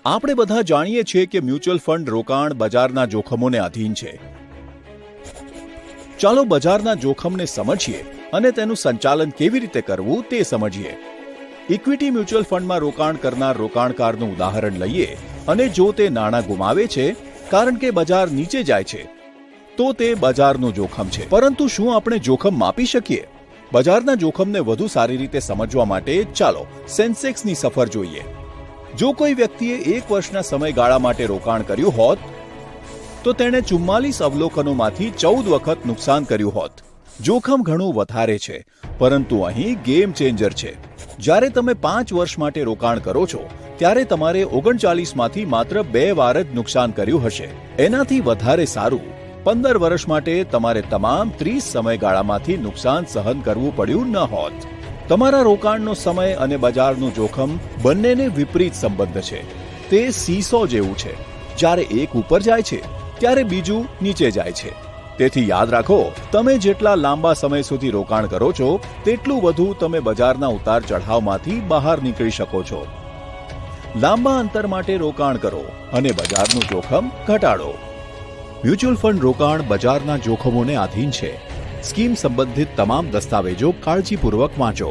આપણે બધા જાણીએ છીએ કે મ્યુચ્યુઅલ ફંડ રોકાણ બજારના જોખમોને આધીન છે. ચાલો બજારના જોખમને સમજીએ અને તેનું સંચાલન કેવી રીતે કરવું તે સમજીએ. ઇક્વિટી મ્યુચ્યુઅલ ફંડમાં રોકાણ કરનાર રોકાણકારનું ઉદાહરણ લઈએ અને જો તે નાણાં ગુમાવે છે કારણ કે બજાર નીચે જાય છે તો તે બજારનું જોખમ છે. પરંતુ શું આપણે જોખમ માપી શકીએ? બજારના જોખમને વધુ સારી રીતે સમજવા માટે ચાલો સેન્સેક્સની સફર જોઈએ. જો કોઈ વ્યક્તિએ 1 વર્ષના સમયગાળા માટે રોકાણ કર્યું હોત તો તેણે 44 અવલોકનોમાંથી 14 વખત નુકસાન કર્યું હોત. જોખમ ઘણું વધારે છે, પરંતુ અહીં ગેમ ચેન્જર છે. જ્યારે તમે 5 વર્ષ માટે રોકાણ કરો છો ત્યારે તમારે 39માંથી માત્ર 2 વાર જ નુકસાન કર્યું હશે. એનાથી વધારે સારું 15 વર્ષ માટે તમારે તમામ 30 સમયગાળામાંથી નુકસાન સહન કરવું પડ્યું ન હોત. તમારા રોકાણનો સમય અને બજારનું જોખમ બંનેને વિપરીત સંબંધ છે. તે સીસો જેવું છે. જ્યારે એક ઉપર જાય છે ત્યારે બીજું નીચે જાય છે. તેથી યાદ રાખો, તમે જેટલા લાંબા સમય સુધી રોકાણ કરો છો તેટલું વધુ તમે બજારના ઉતાર ચઢાવમાંથી બહાર નીકળી શકો છો. લાંબા અંતર માટે રોકાણ કરો અને બજારનું જોખમ ઘટાડો. મ્યુચ્યુઅલ ફંડ રોકાણ બજારના જોખમોને આધીન છે. સ્કીમ સંબંધિત તમામ દસ્તાવેજો કાળજીપૂર્વક વાંચો.